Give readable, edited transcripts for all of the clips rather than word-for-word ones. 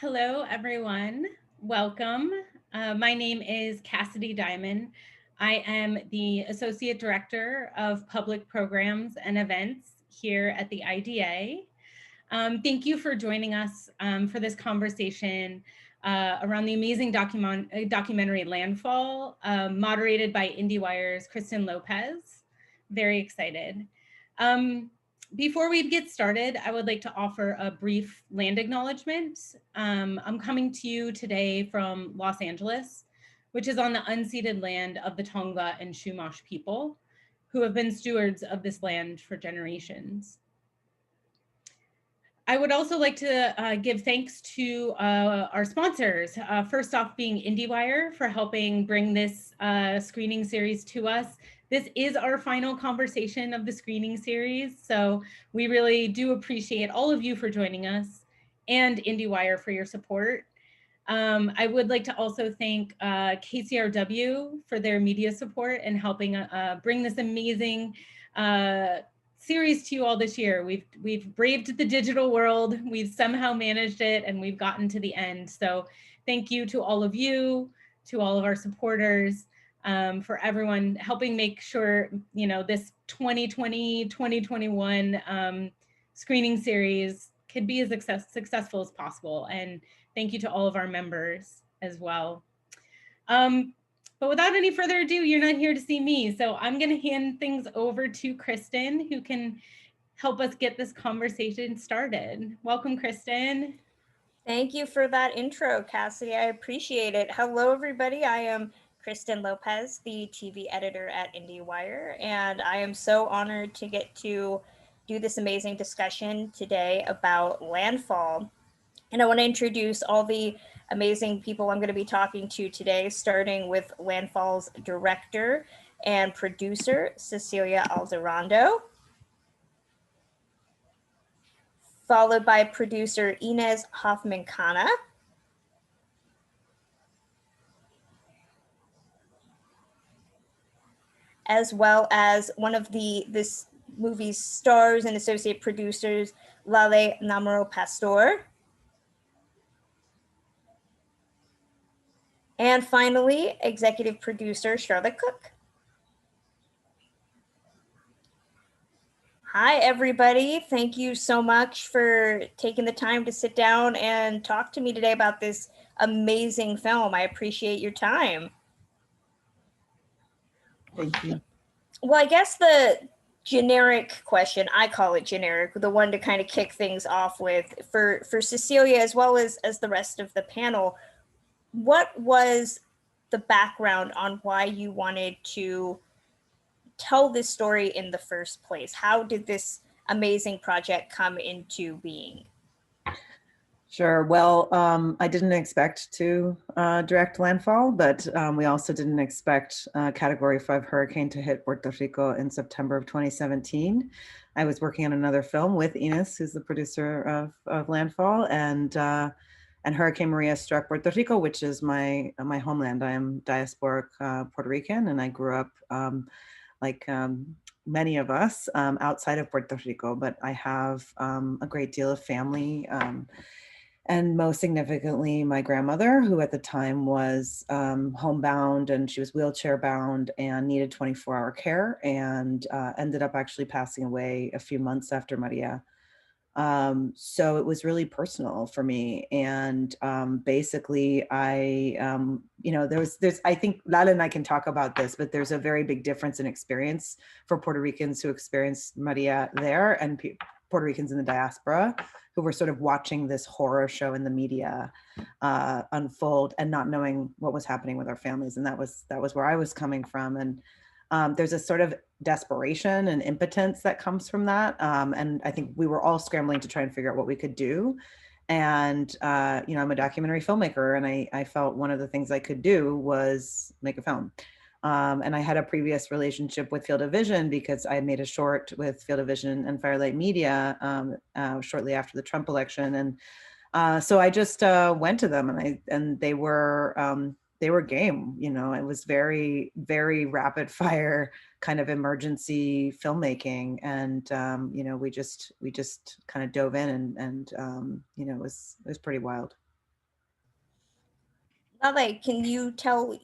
Hello, everyone. Welcome. My name is Cassidy Diamond. I am the Associate Director of Public Programs and Events here at the IDA. Thank you for joining us for this conversation around the amazing documentary Landfall, moderated by IndieWire's Kristen Lopez. Very excited. Before we get started, I would like to offer a brief land acknowledgement. I'm coming to you today from Los Angeles, which is on the unceded land of the Tongva and Chumash people, who have been stewards of this land for generations. I would also like to give thanks to our sponsors. First off being IndieWire for helping bring this screening series to us. This is our final conversation of the screening series, so we really do appreciate all of you for joining us and IndieWire for your support. I would like to also thank KCRW for their media support and helping bring this amazing series to you all this year. We've braved the digital world, we've somehow managed it, and we've gotten to the end. So thank you to all of you, to all of our supporters, for everyone helping make sure, this 2020-2021 screening series could be as successful as possible. And thank you to all of our members as well. But without any further ado, you're not here to see me. So I'm going to hand things over to Kristen, who can help us get this conversation started. Welcome, Kristen. Thank you for that intro, Cassidy. I appreciate it. Hello, everybody. I am Kristen Lopez, the TV editor at IndieWire, and I am so honored to get to do this amazing discussion today about Landfall. And I want to introduce all the amazing people I'm going to be talking to today, starting with Landfall's director and producer, Cecilia Aldarondo, followed by producer Ines Hofmann Kanna, as well as one of this movie's stars and associate producers, Lale Namerrow Pastor. And finally, executive producer Charlotte Cook. Hi, everybody. Thank you so much for taking the time to sit down and talk to me today about this amazing film. I appreciate your time. Thank you. Well, I guess the generic question, I call it generic, the one to kind of kick things off with for Cecilia, as well as the rest of the panel, what was the background on why you wanted to tell this story in the first place? How did this amazing project come into being? Sure. Well, I didn't expect to direct Landfall, but we also didn't expect Category 5 hurricane to hit Puerto Rico in September of 2017. I was working on another film with Ines, who's the producer of Landfall, and Hurricane Maria struck Puerto Rico, which is my homeland. I am diasporic Puerto Rican, and I grew up like many of us outside of Puerto Rico, but I have a great deal of family. And most significantly, my grandmother, who at the time was homebound, and she was wheelchair bound and needed 24-hour care, and ended up actually passing away a few months after Maria. So it was really personal for me. And basically I, there's, I think Lale and I can talk about this, but there's a very big difference in experience for Puerto Ricans who experienced Maria there and Puerto Ricans in the diaspora who were sort of watching this horror show in the media unfold and not knowing what was happening with our families. And that was where I was coming from. And there's a sort of desperation and impotence that comes from that. And I think we were all scrambling to try and figure out what we could do. And, I'm a documentary filmmaker, and I felt one of the things I could do was make a film. And I had a previous relationship with Field of Vision because I made a short with Field of Vision and Firelight Media shortly after the Trump election. And so I just went to them, and they were game. It was very, very rapid fire kind of emergency filmmaking. And, we just kind of dove in and it was pretty wild. Lale, can you tell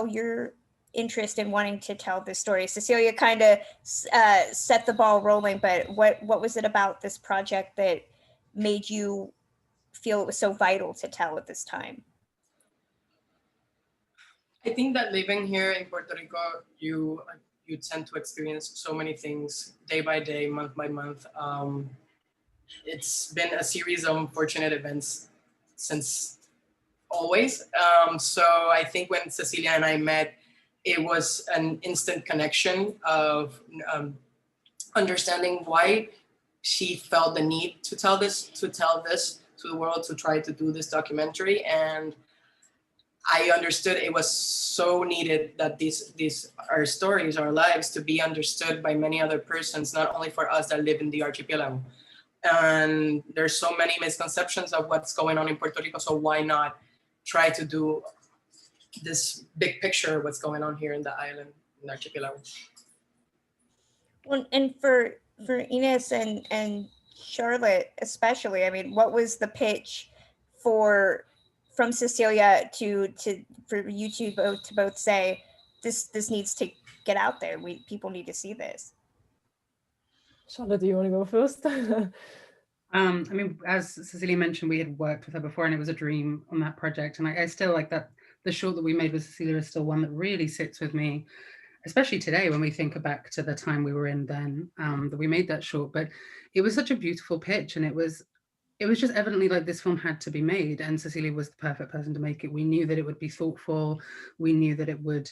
your interest in wanting to tell this story? Cecilia kind of set the ball rolling, but what was it about this project that made you feel it was so vital to tell at this time? I think that living here in Puerto Rico, you tend to experience so many things day by day, month by month. It's been a series of unfortunate events since always. So I think when Cecilia and I met, it was an instant connection of understanding why she felt the need to tell this to the world, to try to do this documentary. And I understood it was so needed that these our stories, our lives, to be understood by many other persons, not only for us that live in the archipelago. And there's so many misconceptions of what's going on in Puerto Rico, so why not try to do this big picture of what's going on here in the island, in the archipelago. Well, and for Ines and Charlotte especially, I mean, what was the pitch from Cecilia for you to both say this needs to get out there? People need to see this. Charlotte, do you want to go first? I mean, as Cecilia mentioned, we had worked with her before, and it was a dream on that project. And I still like that. The short that we made with Cecilia is still one that really sits with me, especially today when we think back to the time we were in then, that we made that short. But it was such a beautiful pitch, and it was just evidently like this film had to be made, and Cecilia was the perfect person to make it. We knew that it would be thoughtful. We knew that it would,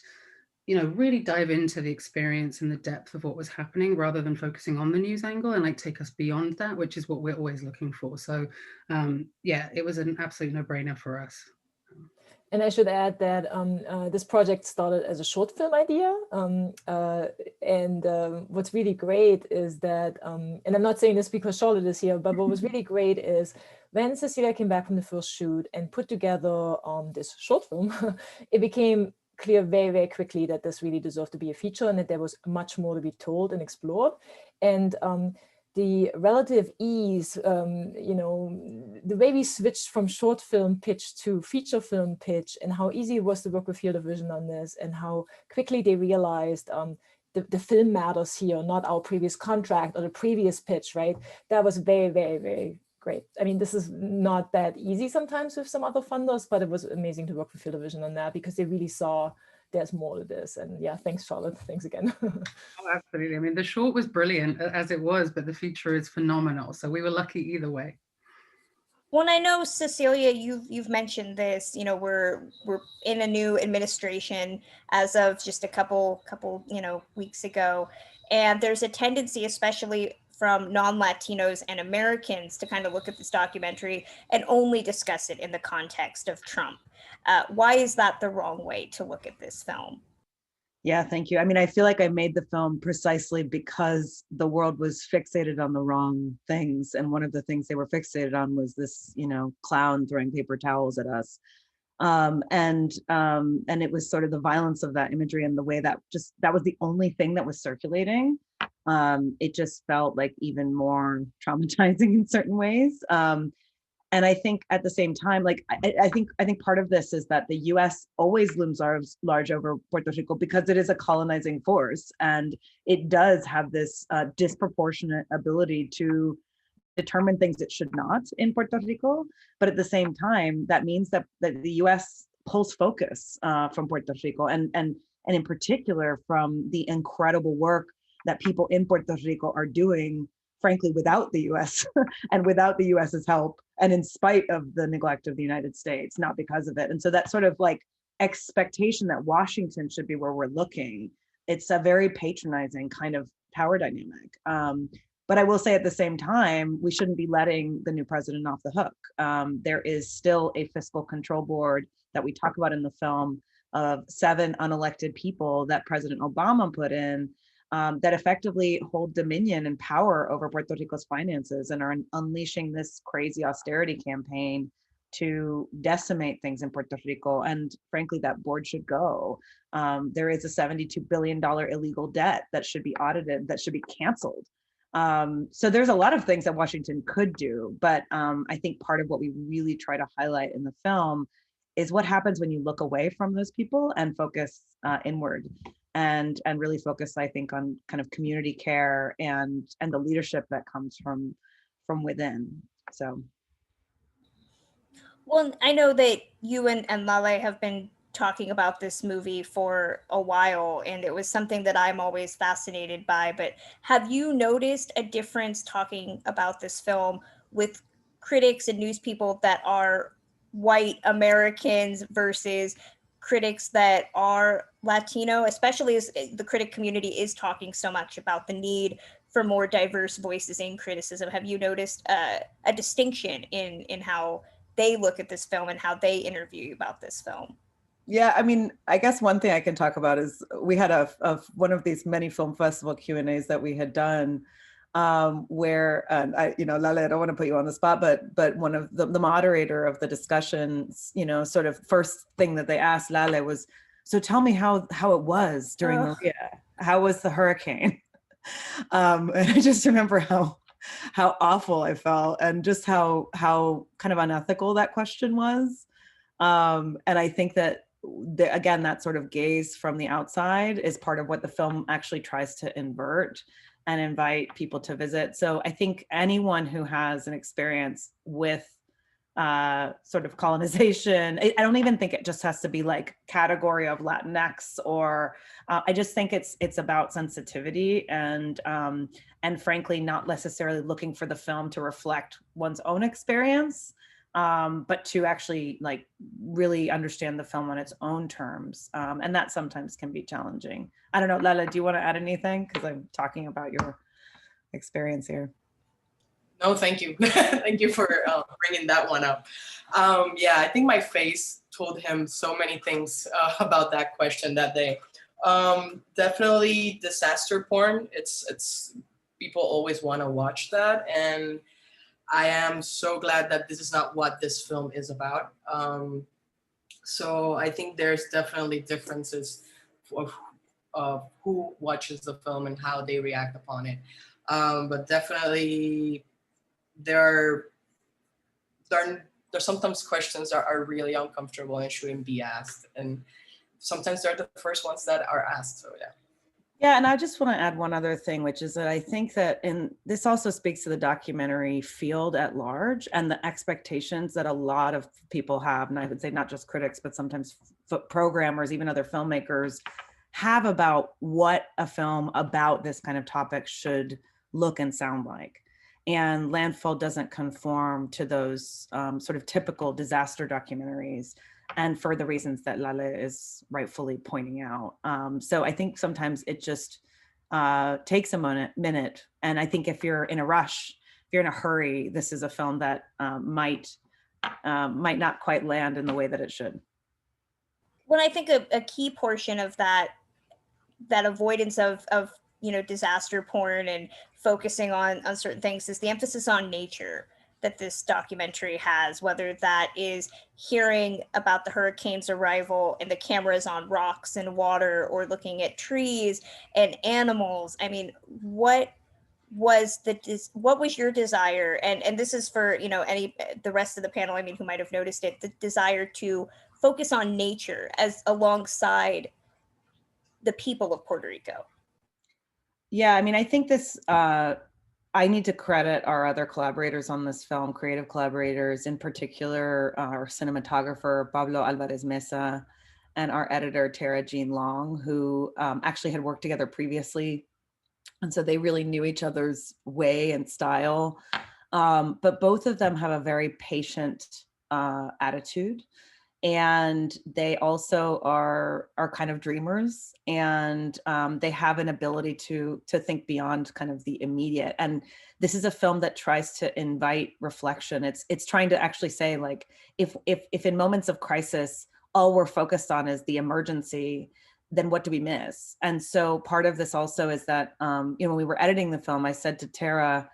really dive into the experience and the depth of what was happening, rather than focusing on the news angle, and like take us beyond that, which is what we're always looking for. So yeah, it was an absolute no-brainer for us. And I should add that this project started as a short film idea. What's really great is that, and I'm not saying this because Charlotte is here, but what was really great is when Cecilia came back from the first shoot and put together this short film, it became clear very, very quickly that this really deserved to be a feature and that there was much more to be told and explored. And the relative ease, the way we switched from short film pitch to feature film pitch, and how easy it was to work with Field of Vision on this, and how quickly they realized the film matters here, not our previous contract or the previous pitch, right? That was very, very, very great. I mean, this is not that easy sometimes with some other funders, but it was amazing to work with Field of Vision on that, because they really saw there's more to this. And yeah, thanks, Charlotte. Thanks again. Oh, absolutely. I mean, the short was brilliant as it was, but the feature is phenomenal. So we were lucky either way. Well, I know, Cecilia, you've mentioned this. We're in a new administration as of just a couple weeks ago, and there's a tendency, especially from non-Latinos and Americans, to kind of look at this documentary and only discuss it in the context of Trump. Why is that the wrong way to look at this film? Yeah, thank you. I mean, I feel like I made the film precisely because the world was fixated on the wrong things. And one of the things they were fixated on was this, clown throwing paper towels at us. And it was sort of the violence of that imagery and the way that was the only thing that was circulating. It just felt like even more traumatizing in certain ways. And I think at the same time, like I think part of this is that the U.S. always looms large over Puerto Rico because it is a colonizing force, and it does have this disproportionate ability to determine things it should not in Puerto Rico. But at the same time, that means that the U.S. pulls focus from Puerto Rico, and in particular from the incredible work that people in Puerto Rico are doing, frankly, without the US and without the US's help, and in spite of the neglect of the United States, not because of it. And so that sort of like expectation that Washington should be where we're looking, it's a very patronizing kind of power dynamic. But I will say at the same time, we shouldn't be letting the new president off the hook. There is still a fiscal control board that we talk about in the film of 7 unelected people that President Obama put in, that effectively hold dominion and power over Puerto Rico's finances and are unleashing this crazy austerity campaign to decimate things in Puerto Rico. And frankly, that board should go. There is a $72 billion illegal debt that should be audited, that should be canceled. So there's a lot of things that Washington could do, but I think part of what we really try to highlight in the film what happens when you look away from those people and focus inward, and really focus, I think, on kind of community care and the leadership that comes from within. So. Well, I know that you and Lale have been talking about this movie for a while, and it was something that I'm always fascinated by. But have you noticed a difference talking about this film with critics and news people that are white Americans versus critics that are Latino, especially as the critic community is talking so much about the need for more diverse voices in criticism? Have you noticed a distinction in how they look at this film and how they interview you about this film? Yeah, I mean, I guess one thing I can talk about is we had one of these many film festival Q&As that we had done, where I, Lale, I don't want to put you on the spot, but one of the moderator of the discussions, sort of first thing that they asked Lale was, so tell me how it was during Maria. How was the hurricane? And I just remember how awful I felt, and just how kind of unethical that question was. And I think that again, that sort of gaze from the outside is part of what the film actually tries to invert and invite people to visit. So I think anyone who has an experience with sort of colonization, I don't even think it just has to be like category of Latinx, or I just think it's about sensitivity and frankly not necessarily looking for the film to reflect one's own experience, but to actually like really understand the film on its own terms, and that sometimes can be challenging. I don't know, Lale, do you want to add anything, because I'm talking about your experience here? No, thank you. Thank you for bringing that one up. Yeah, I think my face told him so many things about that question that day. Definitely disaster porn. It's people always want to watch that, and I am so glad that this is not what this film is about. So I think there's definitely differences of who watches the film and how they react upon it. But definitely there are sometimes questions that are really uncomfortable and shouldn't be asked. And sometimes they're the first ones that are asked, so yeah. Yeah, and I just want to add one other thing, which is that I think that this also speaks to the documentary field at large and the expectations that a lot of people have, and I would say not just critics, but sometimes programmers, even other filmmakers, have about what a film about this kind of topic should look and sound like. And Landfall doesn't conform to those sort of typical disaster documentaries, and for the reasons that Lale is rightfully pointing out. So I think sometimes it just takes a minute. And I think if you're in a rush, if you're in a hurry, this is a film that might not quite land in the way that it should. Well, I think a key portion of that avoidance of disaster porn and focusing on certain things is the emphasis on nature that this documentary has, whether that is hearing about the hurricane's arrival and the cameras on rocks and water, or looking at trees and animals. I mean, what was your desire? And this is for, the rest of the panel, I mean, who might have noticed it, the desire to focus on nature as alongside the people of Puerto Rico. Yeah, I mean, I think this, I need to credit our other collaborators on this film, creative collaborators, in particular, our cinematographer, Pablo Alvarez Mesa, and our editor, Tara Jean Long, who actually had worked together previously. And so they really knew each other's way and style. But both of them have a very patient attitude. And they also are kind of dreamers, and they have an ability to think beyond kind of the immediate. And this is a film that tries to invite reflection. It's trying to actually say, like, if in moments of crisis all we're focused on is the emergency, then what do we miss? And so part of this also is that when we were editing the film, I said to Tara,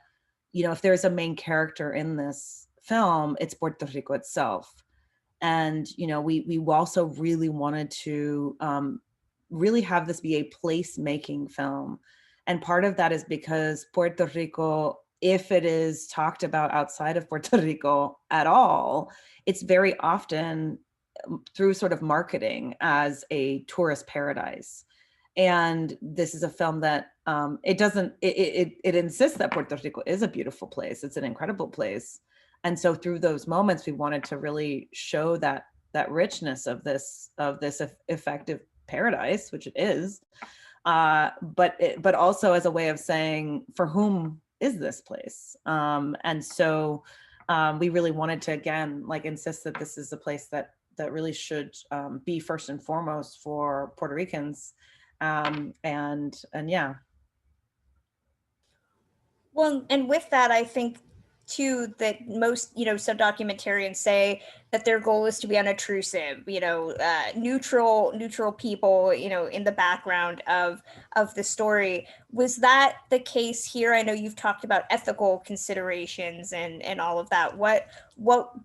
if there's a main character in this film, it's Puerto Rico itself. And, we also really wanted to really have this be a place-making film. And part of that is because Puerto Rico, if it is talked about outside of Puerto Rico at all, it's very often through sort of marketing as a tourist paradise. And this is a film that it insists that Puerto Rico is a beautiful place. It's an incredible place. And so through those moments, we wanted to really show that richness of this effective paradise, which it is, but also as a way of saying, for whom is this place? And so we really wanted to, again, like insist that this is a place that really should be first and foremost for Puerto Ricans. And yeah. Well, and with that, I think too that most, some documentarians say that their goal is to be unobtrusive, neutral people, in the background of the story. Was that the case here? I know you've talked about ethical considerations and all of that. What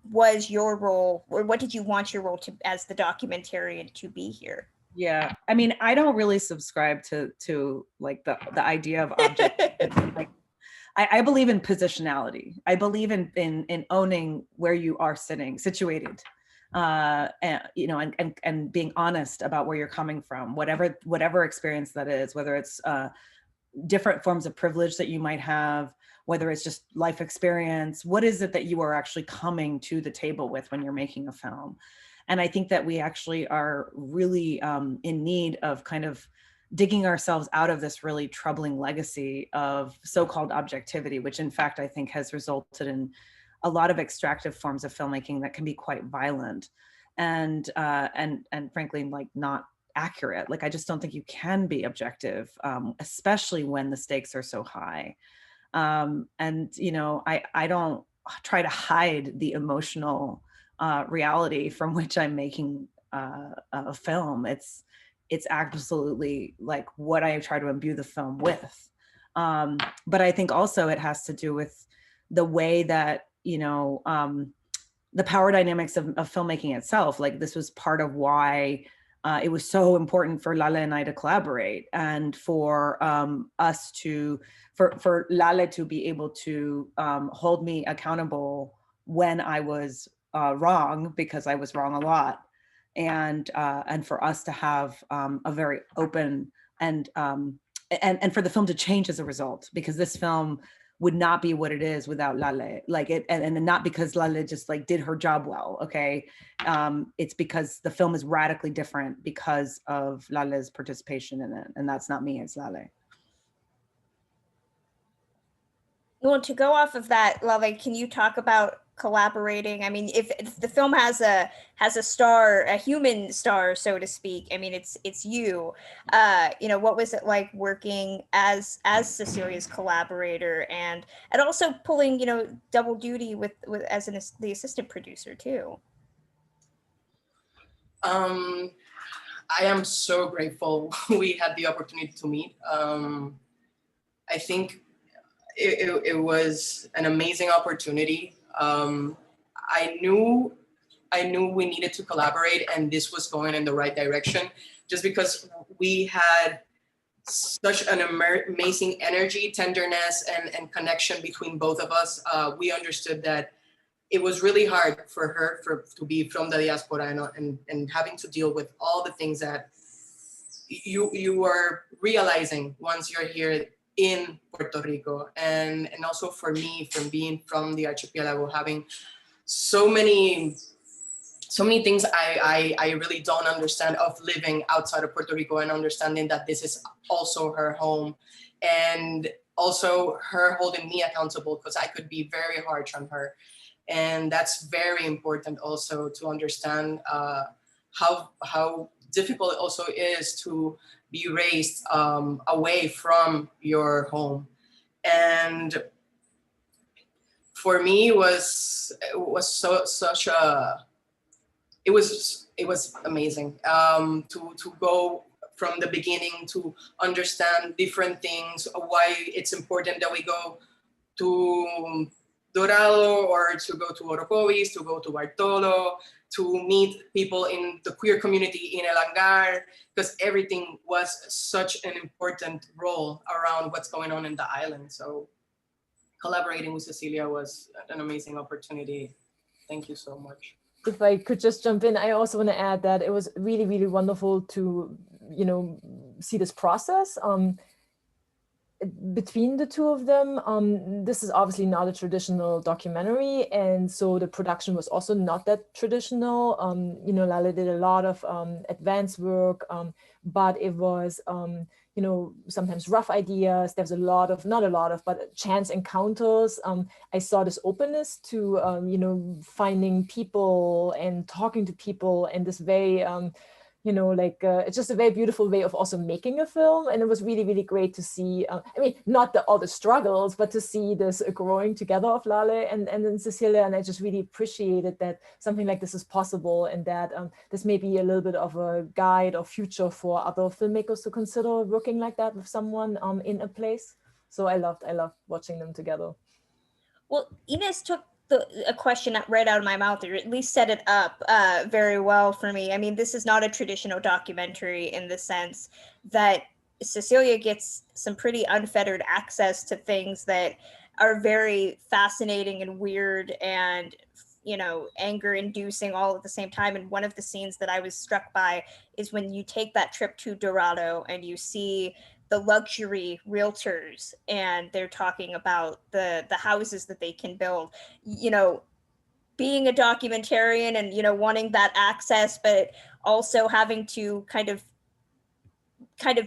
was your role, or what did you want your role to, as the documentarian, to be here? Yeah, I mean, I don't really subscribe to like the idea of object. Like, I believe in positionality. I believe in owning where you are situated, and being honest about where you're coming from, whatever experience that is, whether it's different forms of privilege that you might have, whether it's just life experience. What is it that you are actually coming to the table with when you're making a film? And I think that we actually are really in need of kind of digging ourselves out of this really troubling legacy of so-called objectivity, which in fact, I think has resulted in a lot of extractive forms of filmmaking that can be quite violent and frankly, like not accurate. Like, I just don't think you can be objective, especially when the stakes are so high. And, I don't try to hide the emotional reality from which I'm making a film. It's absolutely like what I try to imbue the film with. But I think also it has to do with the way that, the power dynamics of filmmaking itself. Like, this was part of why it was so important for Lale and I to collaborate, and for us for Lale to be able to hold me accountable when I was wrong, because I was wrong a lot. And for us to have a very open and for the film to change as a result, because this film would not be what it is without Lale. Like it, and not because Lale just like did her job well. Okay, it's because the film is radically different because of Lale's participation in it, and that's not me, it's Lale. Well, to go off of that, Lale, can you talk about collaborating? I mean, if the film has a star, a human star, so to speak, I mean, it's you. What was it like working as Cecilia's collaborator, and also pulling, double duty with as the assistant producer too? I am so grateful we had the opportunity to meet. I think it was an amazing opportunity. I knew we needed to collaborate, and this was going in the right direction, just because we had such an amazing energy, tenderness, and connection between both of us. We understood that it was really hard for her to be from the diaspora and having to deal with all the things that you are realizing once you're here in Puerto Rico, and also for me, from being from the archipelago, having so many things I really don't understand of living outside of Puerto Rico, and understanding that this is also her home, and also her holding me accountable, because I could be very harsh on her. And that's very important also to understand how difficult it also is to be raised away from your home. And for me, it was amazing to go from the beginning to understand different things, why it's important that we go to Dorado, or to go to Orocovis, to go to Bartolo, to meet people in the queer community in El Hangar, because everything was such an important role around what's going on in the island. So collaborating with Cecilia was an amazing opportunity. Thank you so much. if I could just jump in, I also want to add that it was really, really wonderful to, see this process between the two of them. This is obviously not a traditional documentary, and so the production was also not that traditional. Lale did a lot of advanced work, but it was sometimes rough ideas. There's not a lot of, but chance encounters. I saw this openness to, finding people and talking to people, and this very, it's just a very beautiful way of also making a film. And it was really, really great to see, not all the struggles, but to see this growing together of Lale and then Cecilia. And I just really appreciated that something like this is possible, and that this may be a little bit of a guide or future for other filmmakers to consider working like that with someone in a place. So I loved watching them together. Well, Ines took a question right out of my mouth, or at least set it up very well for me. I mean, this is not a traditional documentary in the sense that Cecilia gets some pretty unfettered access to things that are very fascinating and weird and, anger inducing all at the same time. And one of the scenes that I was struck by is when you take that trip to Dorado and you see the luxury realtors, and they're talking about the houses that they can build. Being a documentarian and wanting that access, but also having to kind of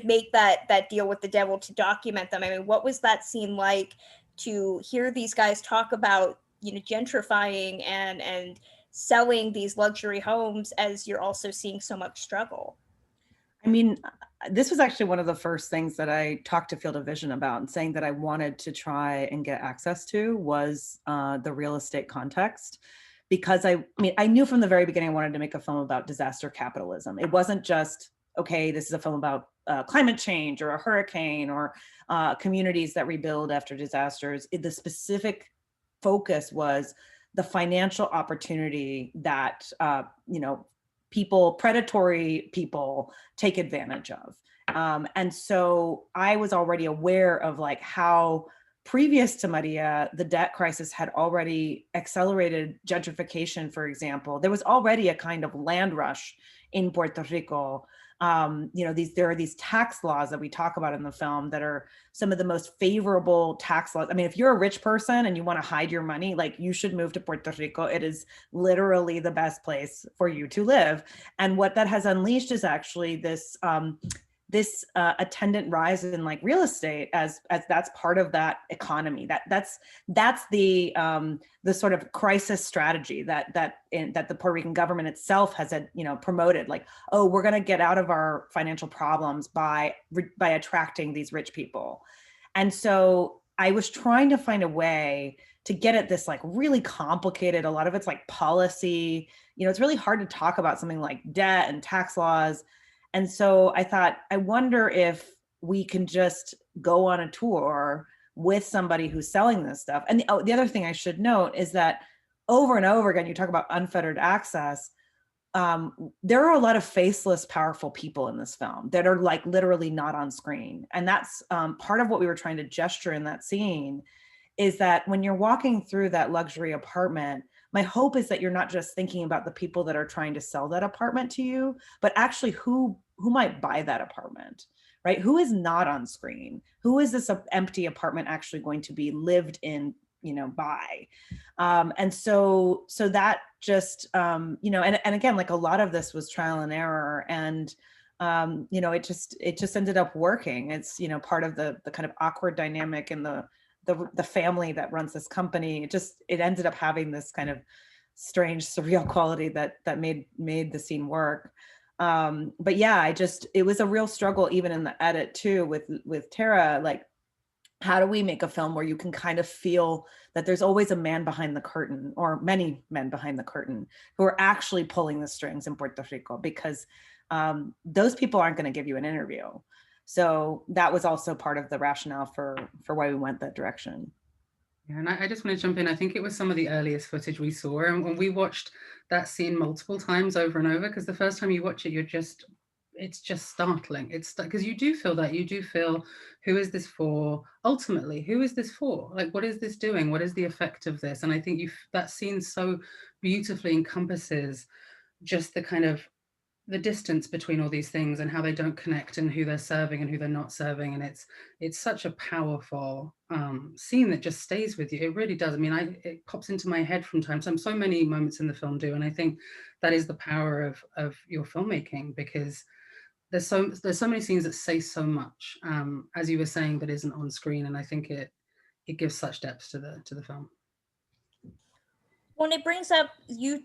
make that deal with the devil to document them. I mean, what was that scene like to hear these guys talk about gentrifying and selling these luxury homes as you're also seeing so much struggle? I mean, this was actually one of the first things that I talked to Field of Vision about, and saying that I wanted to try and get access to was the real estate context. Because I knew from the very beginning I wanted to make a film about disaster capitalism. It wasn't just, okay, this is a film about climate change or a hurricane or communities that rebuild after disasters. The specific focus was the financial opportunity that predatory people take advantage of. And so I was already aware of how previous to Maria, the debt crisis had already accelerated gentrification, for example. There was already a kind of land rush in Puerto Rico. There are these tax laws that we talk about in the film that are some of the most favorable tax laws. I mean, if you're a rich person and you want to hide your money, you should move to Puerto Rico. It is literally the best place for you to live. And what that has unleashed is actually this attendant rise in real estate as that's part of that economy. That's the sort of crisis strategy that the Puerto Rican government itself has promoted. We're going to get out of our financial problems by attracting these rich people. And so I was trying to find a way to get at this really complicated. A lot of it's policy. It's really hard to talk about something like debt and tax laws. And so I thought, I wonder if we can just go on a tour with somebody who's selling this stuff. And the other thing I should note is that over and over again, you talk about unfettered access. There are a lot of faceless, powerful people in this film that are literally not on screen. And that's part of what we were trying to gesture in that scene, is that when you're walking through that luxury apartment, my hope is that you're not just thinking about the people that are trying to sell that apartment to you, but actually who might buy that apartment, right? Who is not on screen? Who is this empty apartment actually going to be lived in, by? And so that just, and again, a lot of this was trial and error, and it just ended up working. It's, part of the kind of awkward dynamic in the family that runs this company. It ended up having this kind of strange, surreal quality that made the scene work. But yeah, it was a real struggle even in the edit too with Tara. How do we make a film where you can kind of feel that there's always a man behind the curtain, or many men behind the curtain, who are actually pulling the strings in Puerto Rico, because those people aren't going to give you an interview. So that was also part of the rationale for why we went that direction. Yeah, and I just want to jump in. I think it was some of the earliest footage we saw, and when we watched that scene multiple times over and over, because the first time you watch it, you're just it's just startling. It's because you do feel, who is this for? Ultimately, who is this for? Like, what is this doing? What is the effect of this? And I think that scene so beautifully encompasses just the kind of the distance between all these things and how they don't connect, and who they're serving and who they're not serving. And it's such a powerful scene that just stays with you. It really does. I mean, it pops into my head from time to time. So many moments in the film do, and I think that is the power of your filmmaking, because there's so many scenes that say so much, as you were saying, that isn't on screen, and I think it gives such depth to the film. Well, it brings up, you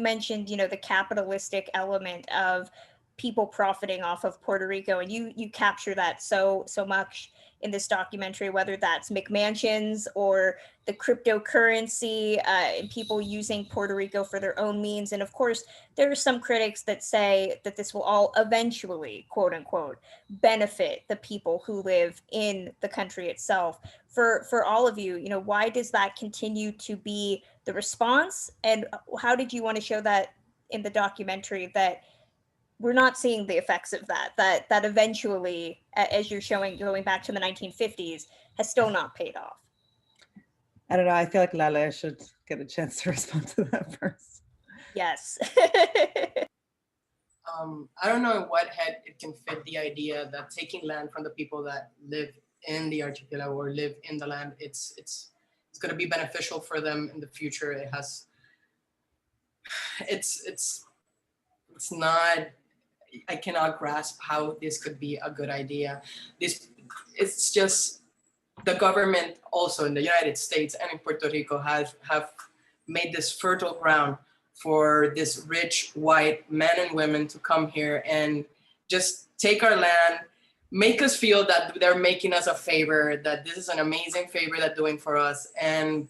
mentioned, the capitalistic element of people profiting off of Puerto Rico, and you capture that so much in this documentary, whether that's McMansions or the cryptocurrency, and people using Puerto Rico for their own means. And of course, there are some critics that say that this will all eventually, quote unquote, benefit the people who live in the country itself. For all of you, why does that continue to be the response, and how did you want to show that in the documentary, that we're not seeing the effects of that eventually, as you're showing, going back to the 1950s, has still not paid off? I don't know. I feel like Lale should get a chance to respond to that first. Yes. I don't know in what head it can fit the idea that taking land from the people that live in the archipelago or live in the land, it's going to be beneficial for them in the future. It's not, I cannot grasp how this could be a good idea. It's just the government also in the United States and in Puerto Rico have made this fertile ground for this rich white men and women to come here and just take our land, make us feel that they're making us a favor, that this is an amazing favor they're doing for us. And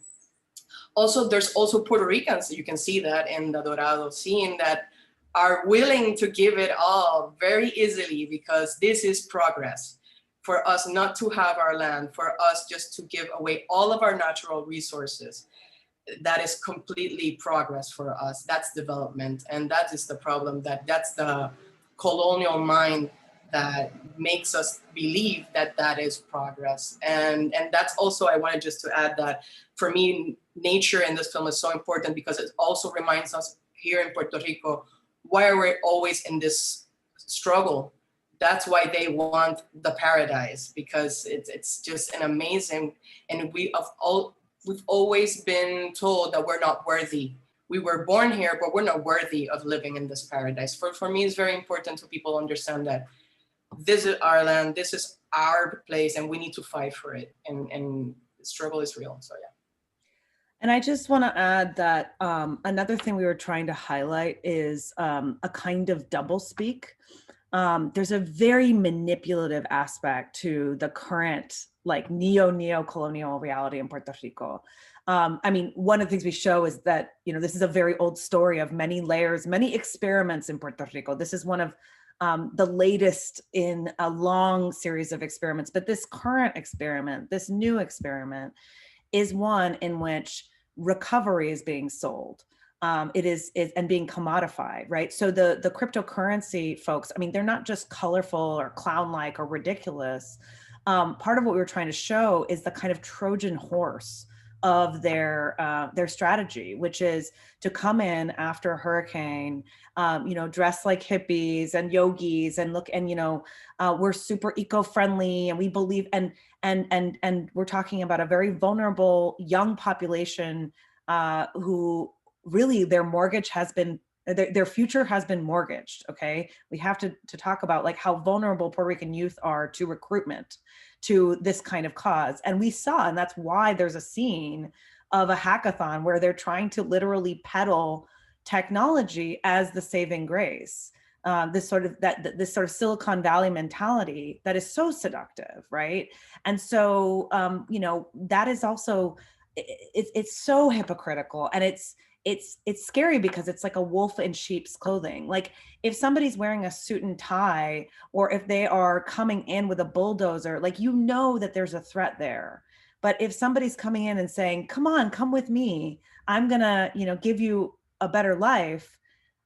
also, there's also Puerto Ricans, you can see that in the Dorado scene, that are willing to give it all very easily, because this is progress. For us not to have our land, for us just to give away all of our natural resources, that is completely progress for us. That's development. And that is the problem, that's the colonial mind that makes us believe that that is progress. And that's also, I wanted just to add that for me, nature in this film is so important, because it also reminds us here in Puerto Rico, why are we always in this struggle? That's why they want the paradise, because it's just an amazing, and we've always been told that we're not worthy. We were born here, but we're not worthy of living in this paradise. For me, it's very important to people understand that this is our land, this is our place, and we need to fight for it. And the struggle is real, so yeah. And I just want to add that another thing we were trying to highlight is a kind of doublespeak. There's a very manipulative aspect to the current like neo-colonial reality in Puerto Rico. I mean, one of the things we show is that, this is a very old story of many layers, many experiments in Puerto Rico. This is one of the latest in a long series of experiments, but this current experiment, this new experiment, is one in which recovery is being sold. It is and being commodified, right? So the cryptocurrency folks, I mean, they're not just colorful or clown-like or ridiculous. Part of what we were trying to show is the kind of Trojan horse of their strategy, which is to come in after a hurricane, dress like hippies and yogis and look, and we're super eco-friendly and we believe, and we're talking about a very vulnerable young population who really their mortgage has been, their future has been mortgaged. Okay, we have to talk about like how vulnerable Puerto Rican youth are to recruitment, to this kind of cause. And we saw, and that's why there's a scene of a hackathon where they're trying to literally peddle technology as the saving grace. This sort of Silicon Valley mentality that is so seductive, right? And so, that is also, it's so hypocritical, and it's scary because it's like a wolf in sheep's clothing. Like if somebody's wearing a suit and tie, or if they are coming in with a bulldozer, like, that there's a threat there. But if somebody's coming in and saying, come on, come with me, I'm gonna, give you a better life,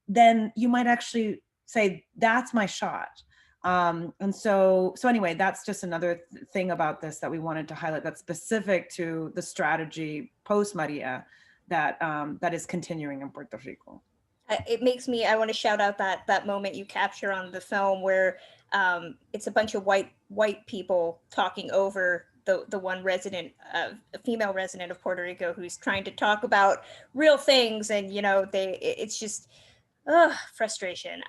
then you might actually say, that's my shot. And so anyway, that's just another thing about this that we wanted to highlight that's specific to the strategy post Maria that that is continuing in Puerto Rico. It makes me, I want to shout out that moment you capture on the film where it's a bunch of white people talking over the one resident, a female resident of Puerto Rico who's trying to talk about real things, and it's just frustration.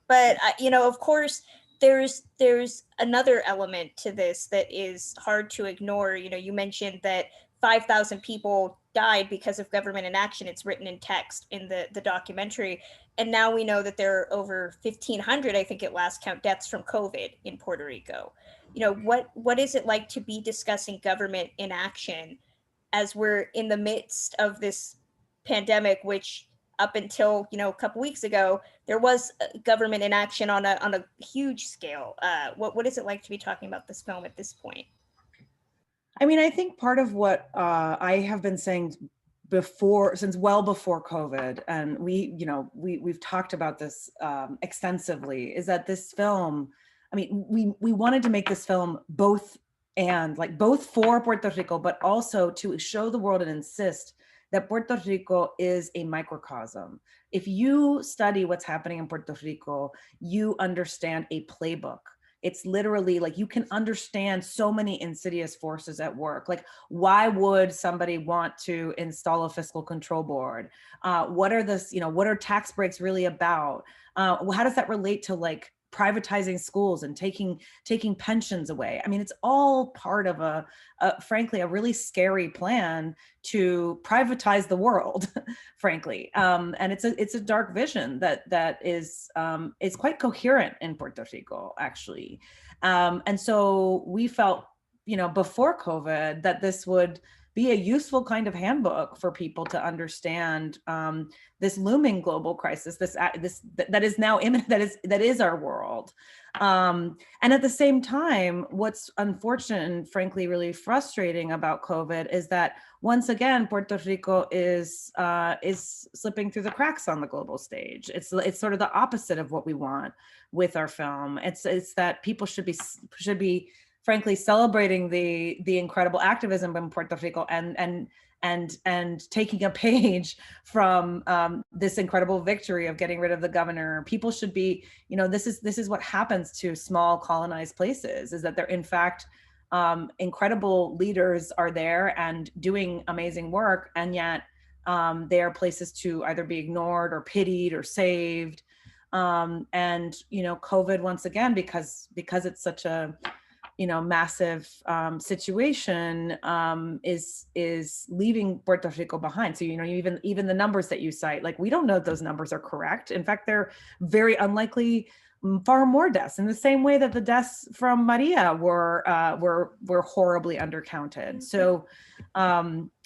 But of course, there's another element to this that is hard to ignore. You mentioned that 5,000 people died because of government inaction. It's written in text in the documentary. And now we know that there are over 1,500, I think at last count, deaths from COVID in Puerto Rico. What is it like to be discussing government inaction as we're in the midst of this pandemic, which up until a couple weeks ago, there was government inaction on a huge scale. What is it like to be talking about this film at this point? I mean, I think part of what I have been saying since well before COVID, and we've talked about this extensively, is that this film, I mean, we wanted to make this film both for Puerto Rico, but also to show the world and insist that Puerto Rico is a microcosm. If you study what's happening in Puerto Rico, you understand a playbook. It's literally like you can understand so many insidious forces at work. Like, why would somebody want to install a fiscal control board? What are tax breaks really about? How does that relate to like privatizing schools and taking pensions away? I mean, it's all part of frankly, a really scary plan to privatize the world, frankly. And it's a dark vision that is quite coherent in Puerto Rico, actually. And so we felt, before COVID, that this would be a useful kind of handbook for people to understand this looming global crisis, that is now imminent, that is our world. And at the same time, what's unfortunate and frankly really frustrating about COVID is that once again, Puerto Rico is slipping through the cracks on the global stage. It's sort of the opposite of what we want with our film. It's that people should be frankly celebrating the incredible activism in Puerto Rico and taking a page from this incredible victory of getting rid of the governor. People should be, this is what happens to small colonized places, is that they're in fact incredible leaders are there and doing amazing work, and yet they are places to either be ignored or pitied or saved. And COVID, once again, because it's such a massive situation, is leaving Puerto Rico behind. So even the numbers that you cite, like, we don't know if those numbers are correct. In fact, they're very unlikely. Far more deaths, in the same way that the deaths from Maria were horribly undercounted. So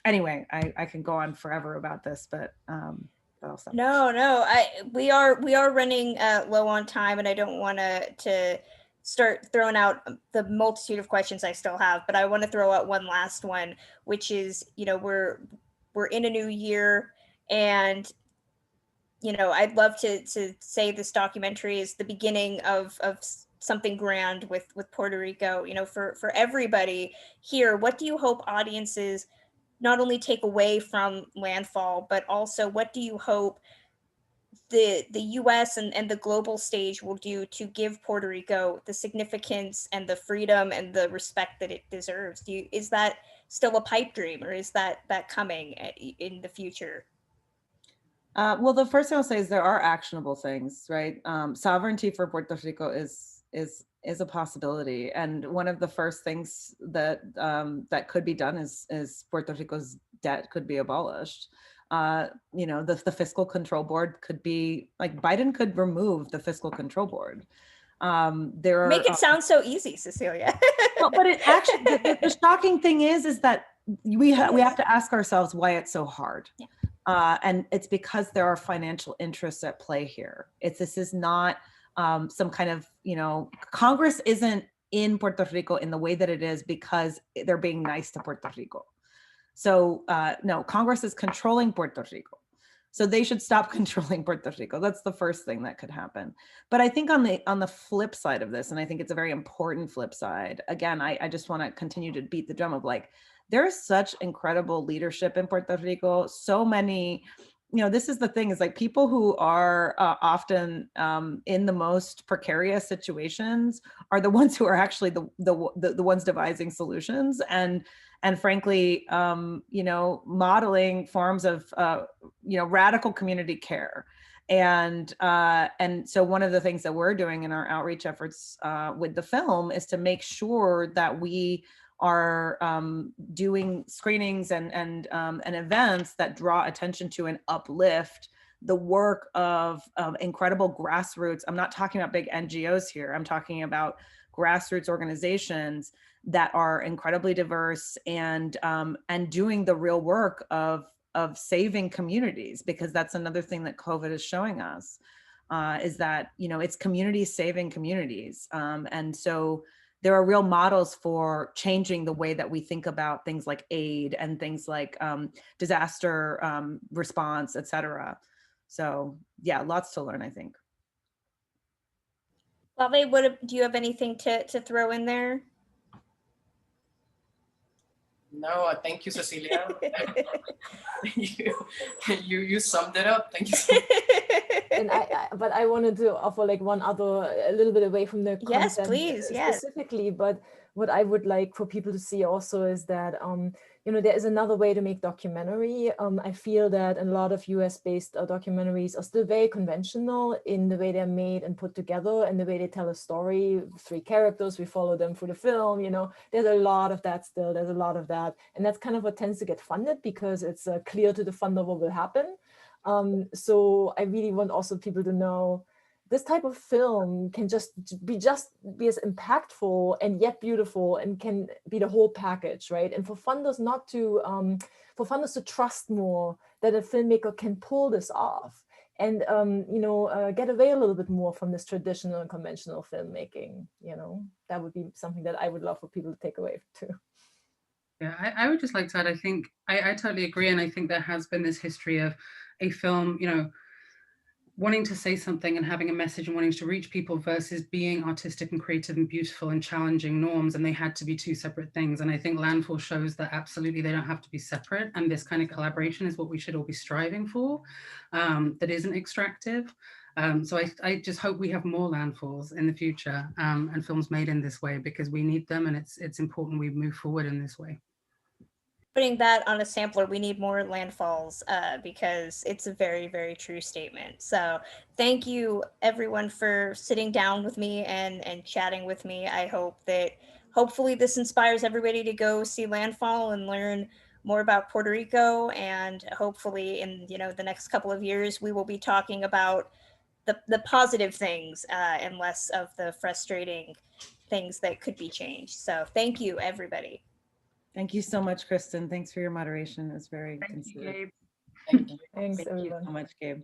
anyway, I can go on forever about this, but I'll stop. No, we are running low on time, and I don't want to start throwing out the multitude of questions I still have, but I want to throw out one last one, which is, we're in a new year, and I'd love to say this documentary is the beginning of something grand with Puerto Rico. For everybody here, what do you hope audiences not only take away from Landfall, but also what do you hope the US and the global stage will do to give Puerto Rico the significance and the freedom and the respect that it deserves? Is that still a pipe dream, or is that coming in the future? Well, the first thing I'll say is there are actionable things, right? Sovereignty for Puerto Rico is a possibility, and one of the first things that could be done is Puerto Rico's debt could be abolished. The fiscal control board could be, like, Biden could remove the fiscal control board. Make it sound so easy, Cecilia. Well, but it actually, the shocking thing is that we have to ask ourselves why it's so hard. Yeah. And it's because there are financial interests at play here. This is not some kind of, Congress isn't in Puerto Rico in the way that it is because they're being nice to Puerto Rico. So no, Congress is controlling Puerto Rico. So they should stop controlling Puerto Rico. That's the first thing that could happen. But I think on the flip side of this, and I think it's a very important flip side, again, I just want to continue to beat the drum of like, there's such incredible leadership in Puerto Rico. So many, this is the thing, is like people who are often in the most precarious situations are the ones who are actually the ones devising solutions and frankly, modeling forms of, radical community care. And so one of the things that we're doing in our outreach efforts with the film is to make sure that we are doing screenings and events that draw attention to and uplift the work of incredible grassroots. I'm not talking about big NGOs here. I'm talking about grassroots organizations that are incredibly diverse and doing the real work of saving communities, because that's another thing that COVID is showing us, is that, it's communities saving communities. And so there are real models for changing the way that we think about things like aid and things like disaster response, et cetera. So yeah, lots to learn, I think. Lale, do you have anything to throw in there? No, thank you, Cecilia. you summed it up. Thank you so much. And but I wanted to offer like one other, a little bit away from the Yes, content please. Yes. specifically, but what I would like for people to see also is that, there is another way to make documentary. I feel that a lot of US-based documentaries are still very conventional in the way they're made and put together and the way they tell a story. 3 characters, we follow them through the film, there's a lot of that still, there's a lot of that. And that's kind of what tends to get funded because it's clear to the funder what will happen. So I really want also people to know this type of film can just be as impactful and yet beautiful and can be the whole package, right? And for funders to trust more that a filmmaker can pull this off and get away a little bit more from this traditional and conventional filmmaking. That would be something that I would love for people to take away too. Yeah, I would just like to add, I think I totally agree. And I think there has been this history of a film, wanting to say something and having a message and wanting to reach people versus being artistic and creative and beautiful and challenging norms. And they had to be 2 separate things. And I think Landfall shows that absolutely they don't have to be separate. And this kind of collaboration is what we should all be striving for, that isn't extractive. So I just hope we have more Landfalls in the future and films made in this way, because we need them and it's important we move forward in this way. Putting that on a sampler, we need more Landfalls because it's a very, very true statement. So thank you everyone for sitting down with me and chatting with me. I hope that hopefully this inspires everybody to go see Landfall and learn more about Puerto Rico. And hopefully in the next couple of years, we will be talking about the positive things and less of the frustrating things that could be changed. So thank you, everybody. Thank you so much, Kristen. Thanks for your moderation. It was very considerate. Gabe. Thank you. Thanks, Thank everyone. you so much, Gabe.